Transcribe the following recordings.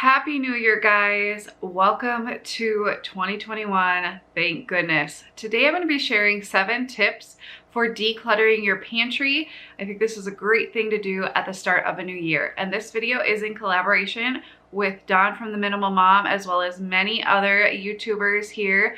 Happy New Year, guys. Welcome to 2021. Thank goodness. Today I'm going to be sharing 7 tips for decluttering your pantry. I think this is a great thing to do at the start of a new year. And this video is in collaboration with Dawn from The Minimal Mom, as well as many other YouTubers here,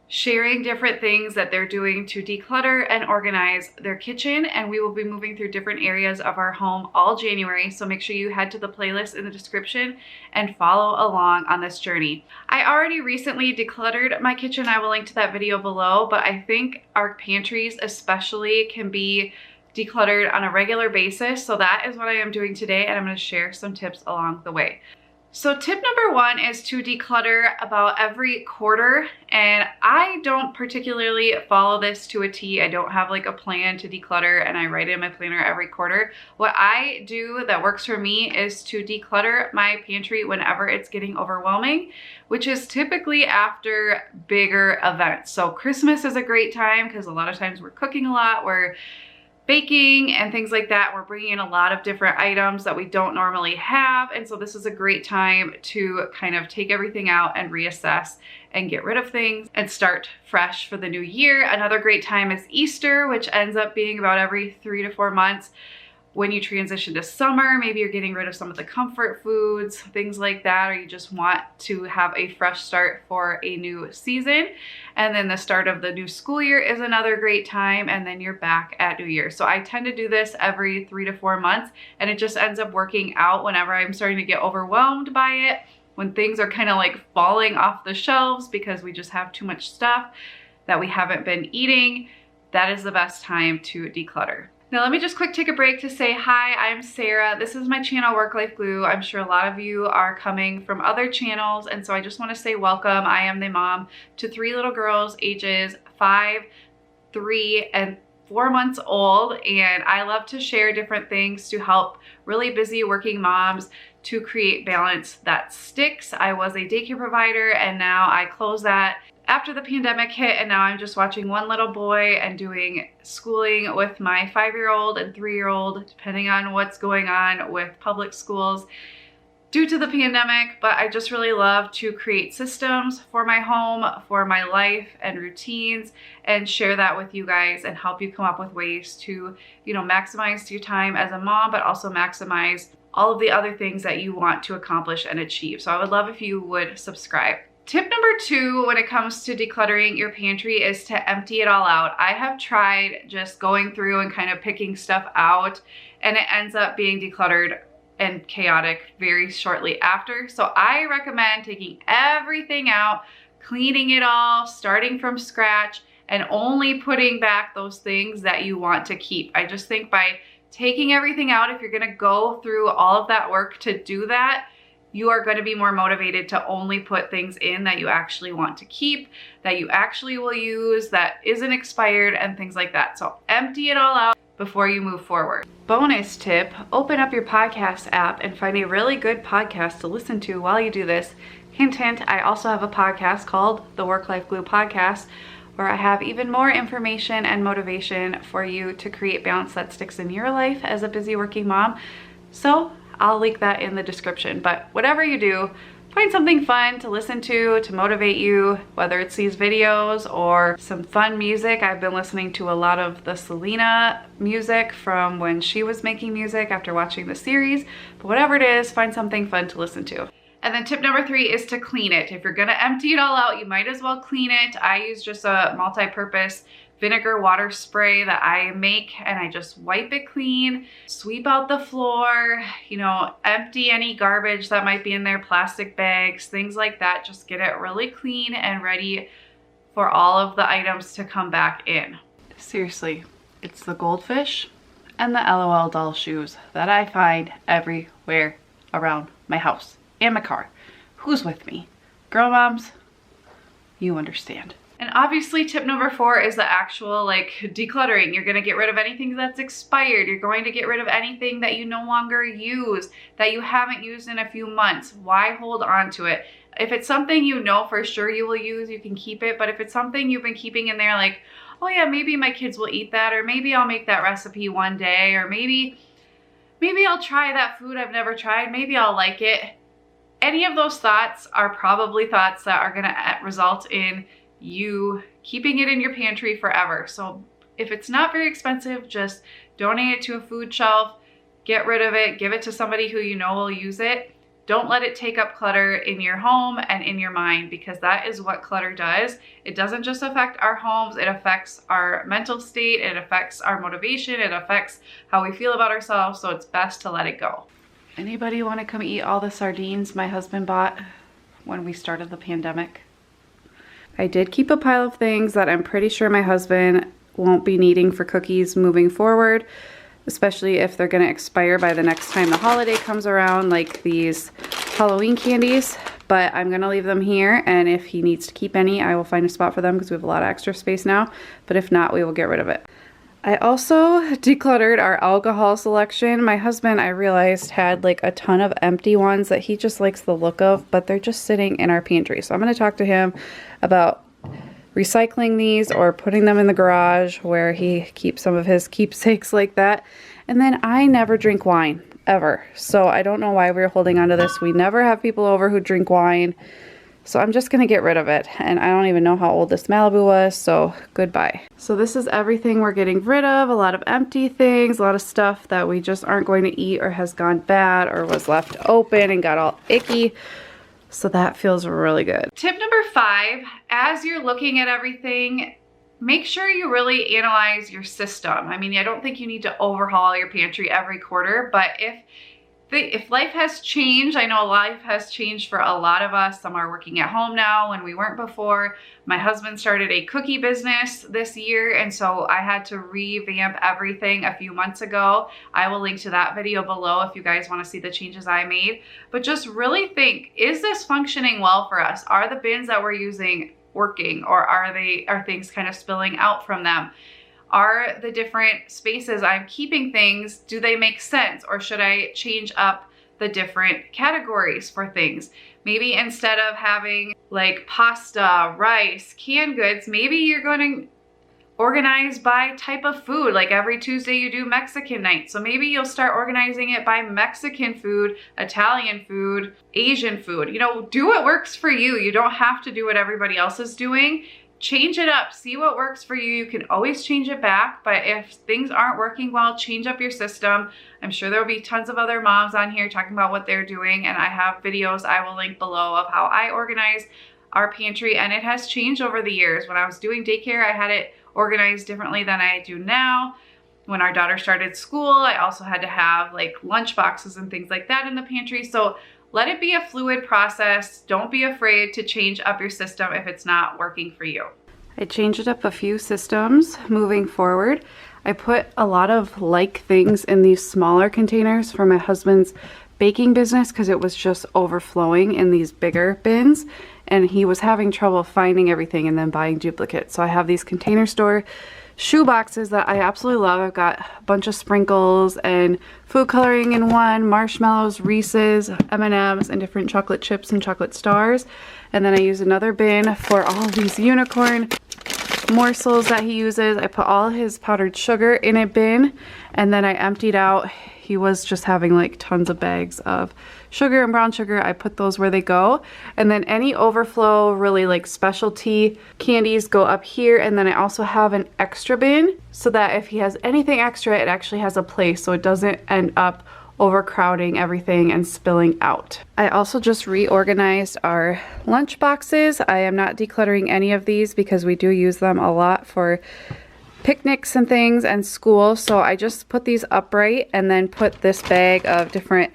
sharing different things that they're doing to declutter and organize their kitchen. And we will be moving through different areas of our home all January. So make sure you head to the playlist in the description and follow along on this journey. I already recently decluttered my kitchen. I will link to that video below, but I think our pantries especially can be decluttered on a regular basis. So that is what I am doing today, and I'm going to share some tips along the way. So tip number 1 is to declutter about every quarter, and I don't particularly follow this to a T. I don't have like a plan to declutter and I write it in my planner every quarter. What I do that works for me is to declutter my pantry whenever it's getting overwhelming, which is typically after bigger events. So Christmas is a great time because a lot of times we're cooking a lot, we're baking and things like that. We're bringing in a lot of different items that we don't normally have. And so this is a great time to kind of take everything out and reassess and get rid of things and start fresh for the new year. Another great time is Easter, which ends up being about every 3 to 4 months. When you transition to summer, maybe you're getting rid of some of the comfort foods, things like that, or you just want to have a fresh start for a new season. And then the start of the new school year is another great time, and then you're back at New Year. So I tend to do this every 3 to 4 months, and it just ends up working out whenever I'm starting to get overwhelmed by it, when things are kind of like falling off the shelves because we just have too much stuff that we haven't been eating. That is the best time to declutter. Now let me just take a break to say hi, I'm Sarah. This is my channel, Work Life Glue. I'm sure a lot of you are coming from other channels, and so I just want to say welcome. I am the mom to 3 little girls ages 5, 3, and 4 months old, and I love to share different things to help really busy working moms to create balance that sticks. I was a daycare provider, and now I close that after the pandemic hit, and now I'm just watching one little boy and doing schooling with my 5-year-old and 3-year-old, depending on what's going on with public schools due to the pandemic. But I just really love to create systems for my home, for my life and routines, and share that with you guys and help you come up with ways to, maximize your time as a mom, but also maximize all of the other things that you want to accomplish and achieve. So I would love if you would subscribe. Tip number 2 when it comes to decluttering your pantry is to empty it all out. I have tried just going through and kind of picking stuff out, and it ends up being decluttered and chaotic very shortly after. So I recommend taking everything out, cleaning it all, starting from scratch, and only putting back those things that you want to keep. I just think by taking everything out, if you're gonna go through all of that work to do that, you are going to be more motivated to only put things in that you actually want to keep, that you actually will use, that isn't expired, and things like that. So empty it all out before you move forward. Bonus tip, open up your podcast app and find a really good podcast to listen to while you do this. Hint, hint, I also have a podcast called the Work Life Glue Podcast, where I have even more information and motivation for you to create balance that sticks in your life as a busy working mom. So I'll link that in the description. But whatever you do, find something fun to listen to motivate you, whether it's these videos or some fun music. I've been listening to a lot of the Selena music from when she was making music after watching the series. But whatever it is, find something fun to listen to. And then tip number 3 is to clean it. If you're gonna empty it all out, you might as well clean it. I use just a multi-purpose vinegar water spray that I make, and I just wipe it clean, sweep out the floor, empty any garbage that might be in there, plastic bags, things like that. Just get it really clean and ready for all of the items to come back in. Seriously, it's the goldfish and the LOL doll shoes that I find everywhere around my house and my car. Who's with me? Girl moms, you understand. And obviously tip number 4 is the actual decluttering. You're gonna get rid of anything that's expired. You're going to get rid of anything that you no longer use, that you haven't used in a few months. Why hold on to it? If it's something you know for sure you will use, you can keep it. But if it's something you've been keeping in there like, oh yeah, maybe my kids will eat that, or maybe I'll make that recipe one day, or maybe I'll try that food I've never tried, maybe I'll like it. any of those thoughts are probably thoughts that are gonna result in you keeping it in your pantry forever. So if it's not very expensive, just donate it to a food shelf, get rid of it, give it to somebody who you know will use it. Don't let it take up clutter in your home and in your mind, because that is what clutter does. It doesn't just affect our homes, it affects our mental state, it affects our motivation, it affects how we feel about ourselves, so it's best to let it go. Anybody want to come eat all the sardines my husband bought when we started the pandemic? I did keep a pile of things that I'm pretty sure my husband won't be needing for cookies moving forward, especially if they're gonna expire by the next time the holiday comes around, like these Halloween candies. But I'm gonna leave them here, and if he needs to keep any, I will find a spot for them because we have a lot of extra space now. But if not, we will get rid of it. I also decluttered our alcohol selection. My husband, I realized, had like a ton of empty ones that he just likes the look of, but they're just sitting in our pantry. So I'm gonna talk to him about recycling these or putting them in the garage where he keeps some of his keepsakes like that. And then I never drink wine, ever. So I don't know why we're holding on to this. We never have people over who drink wine. So I'm just gonna get rid of it. And I don't even know how old this Malibu was, so goodbye. So this is everything we're getting rid of. A lot of empty things, a lot of stuff that we just aren't going to eat or has gone bad or was left open and got all icky. So that feels really good. Tip number 5, as you're looking at everything, make sure you really analyze your system. I mean, I don't think you need to overhaul your pantry every quarter, but if life has changed, I know life has changed for a lot of us. Some are working at home now when we weren't before. My husband started a cookie business this year, and so I had to revamp everything a few months ago. I will link to that video below if you guys want to see the changes I made. But just really think, is this functioning well for us? Are the bins that we're using working, or are things kind of spilling out from them? Are the different spaces I'm keeping things, do they make sense, or should I change up the different categories for things? Maybe instead of having like pasta, rice, canned goods, maybe you're going to organize by type of food. Like every Tuesday you do Mexican night. So maybe you'll start organizing it by Mexican food, Italian food, Asian food. You know, do what works for you. You don't have to do what everybody else is doing. Change it up, see what works for you. You can always change it back, but if things aren't working well, change up your system. I'm sure there'll be tons of other moms on here talking about what they're doing, and I have videos I will link below of how I organize our pantry, and it has changed over the years. When I was doing daycare, I had it organized differently than I do now. When our daughter started school, I also had to have like lunch boxes and things like that in the pantry. So let it be a fluid process. Don't be afraid to change up your system if it's not working for you. I changed up a few systems moving forward. I put a lot of like things in these smaller containers for my husband's baking business because it was just overflowing in these bigger bins, and he was having trouble finding everything and then buying duplicates. So I have these Container Store shoe boxes that I absolutely love. I've got a bunch of sprinkles and food coloring in one, marshmallows, Reese's, M&Ms, and different chocolate chips and chocolate stars. And then I use another bin for all these unicorn morsels that he uses. I put all his powdered sugar in a bin, and then I emptied out. He was just having like tons of bags of sugar and brown sugar. I put those where they go. And then any overflow, really like specialty candies, go up here. And then I also have an extra bin so that if he has anything extra, it actually has a place so it doesn't end up overcrowding everything and spilling out. I also just reorganized our lunch boxes. I am not decluttering any of these because we do use them a lot for picnics and things and school. So I just put these upright and then put this bag of different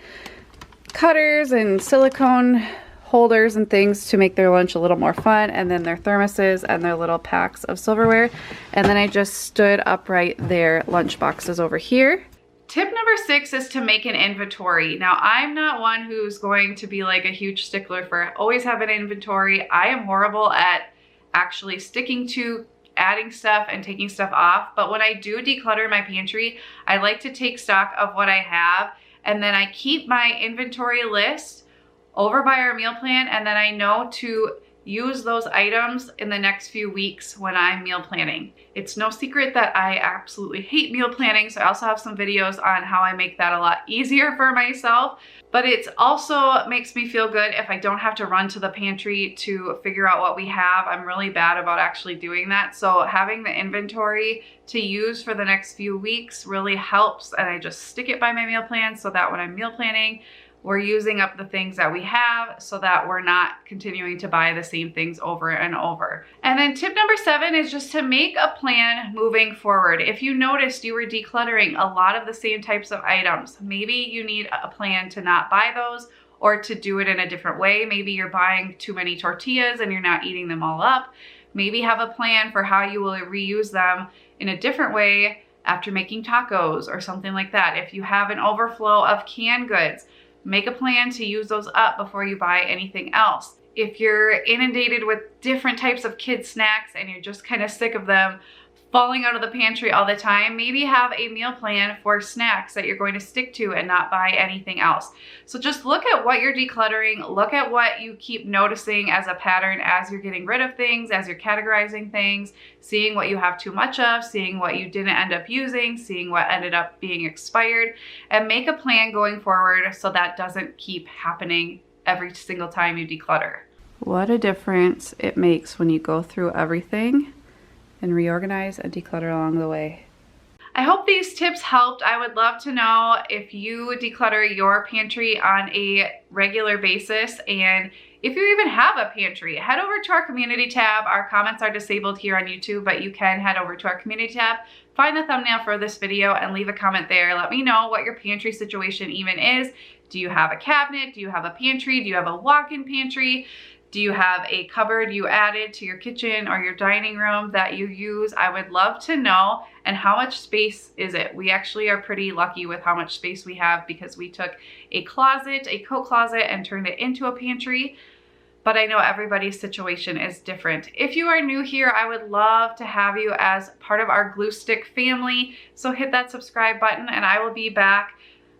cutters and silicone holders and things to make their lunch a little more fun, and then their thermoses and their little packs of silverware. And then I just stood upright their lunch boxes over here. Tip number 6 is to make an inventory. Now, I'm not one who's going to be like a huge stickler for always have an inventory. I am horrible at actually sticking to adding stuff and taking stuff off. But when I do declutter my pantry, I like to take stock of what I have, and then I keep my inventory list over by our meal plan, and then I know to use those items in the next few weeks when I'm meal planning. It's no secret that I absolutely hate meal planning, so I also have some videos on how I make that a lot easier for myself. But it also makes me feel good if I don't have to run to the pantry to figure out what we have. I'm really bad about actually doing that. So having the inventory to use for the next few weeks really helps, and I just stick it by my meal plan so that when I'm meal planning, we're using up the things that we have so that we're not continuing to buy the same things over and over. And then tip number 7 is just to make a plan moving forward. If you noticed you were decluttering a lot of the same types of items, maybe you need a plan to not buy those or to do it in a different way. Maybe you're buying too many tortillas and you're not eating them all up. Maybe have a plan for how you will reuse them in a different way after making tacos or something like that. If you have an overflow of canned goods, make a plan to use those up before you buy anything else. If you're inundated with different types of kids snacks and you're just kind of sick of them falling out of the pantry all the time, maybe have a meal plan for snacks that you're going to stick to and not buy anything else. So just look at what you're decluttering, look at what you keep noticing as a pattern as you're getting rid of things, as you're categorizing things, seeing what you have too much of, seeing what you didn't end up using, seeing what ended up being expired, and make a plan going forward so that doesn't keep happening every single time you declutter. What a difference it makes when you go through everything and reorganize and declutter along the way. I hope these tips helped. I would love to know if you declutter your pantry on a regular basis, and if you even have a pantry. Head over to our community tab. Our comments are disabled here on YouTube, but you can head over to our community tab, find the thumbnail for this video, and leave a comment there. Let me know what your pantry situation even is. Do you have a cabinet? Do you have a pantry? Do you have a walk-in pantry? Do you have a cupboard you added to your kitchen or your dining room that you use? I would love to know. And how much space is it? We actually are pretty lucky with how much space we have because we took a closet, a coat closet, and turned it into a pantry. But I know everybody's situation is different. If you are new here, I would love to have you as part of our Glue Stick family. So hit that subscribe button, and I will be back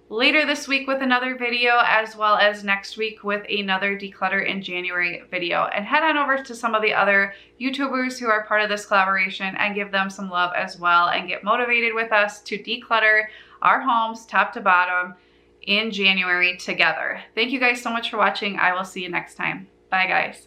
later this week with another video, as well as next week with another Declutter in January video. And head on over to some of the other YouTubers who are part of this collaboration and give them some love as well, and get motivated with us to declutter our homes top to bottom in January together. Thank you guys so much for watching. I will see you next time. Bye guys.